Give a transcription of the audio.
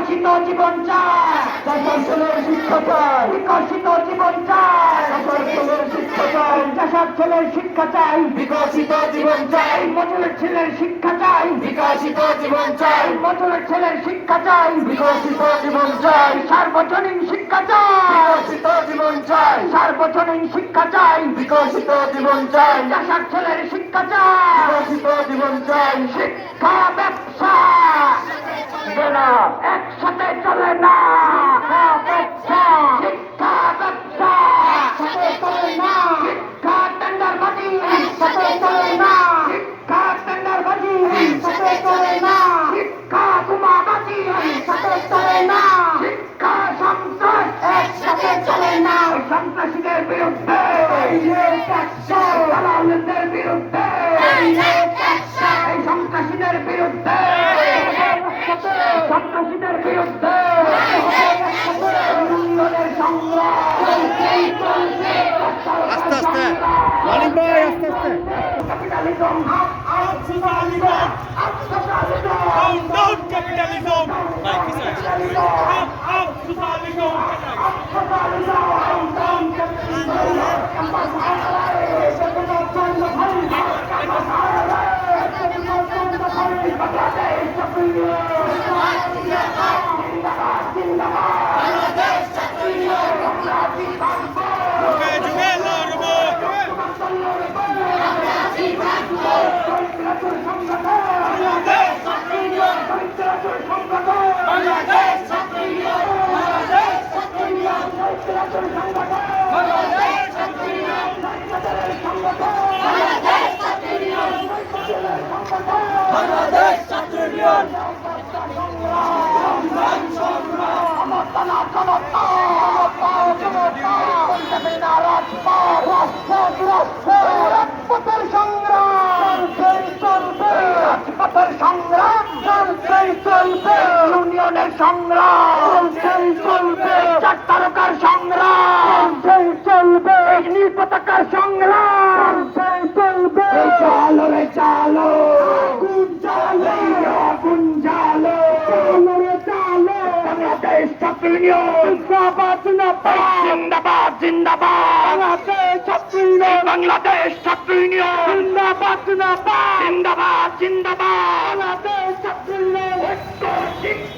বিকশিত জীবন চাই, ছেলের শিক্ষা চাই, বিকশিত জীবন চাই, ছেলের শিক্ষা চাই, চাষার ছেলের শিক্ষা চাই, বিকশিত জীবন চাই, মজুরের ছেলের শিক্ষা চাই, বিকশিত জীবন চাই, মজুরের ছেলের শিক্ষা চাই, বিকশিত জীবন চাই, সার্বজনীন শিক্ষা চাই, বিকশিত জীবন চাই, সার্বজনীন শিক্ষা চাই, বিকশিত জীবন চাই, চাষার ছেলের শিক্ষা চাই, বিকশিত জীবন চাই, শিক্ষা ব্যবসা না একসাথে চলে না, ব্যবসা শিক্ষা ব্যবসা একসাথে চলে না, শিক্ষা টেন্ডারবাজি একসাথে চলে না, শিক্ষা টেন্ডারবাজি একসাথে চলে না, শিক্ষা বোমাবাজি একসাথে চলে না, শিক্ষা সন্ত্রাস একসাথে চলে না, সন্ত্রাসীদের বিরুদ্ধে দালালদের বিরুদ্ধে এই সন্ত্রাসীদের বিরুদ্ধে সন্ত্রাসীদের বিরুদ্ধে ইউনিয়নের সংগ্রাম আস্তে আস্তে মালিক ভাই আস্তে আস্তে capitalism Down capitalism! Like this, up socialism! ইউনিয়নের সংগ্রাম চলবে, চার তারকার সংগ্রাম চলবে, নীল পতাকার সংগ্রাম চলবে, চালো রে চালো আগুন জ্বালো, আগুন জ্বালো, চালো রে চালো, বাংলাদেশ ছাত্র ইউনিয়ন জিন্দাবাদ জিন্দাবাদ জিন্দাবাদ, বাংলাদেশ ছাত্র ইউনিয়ন, বাংলাদেশ ছাত্র ইউনিয়ন জিন্দাবাদ জিন্দাবাদ জিন্দাবাদ জিন্দাবাদ, বাংলাদেশ ছাত্র ইউনিয়ন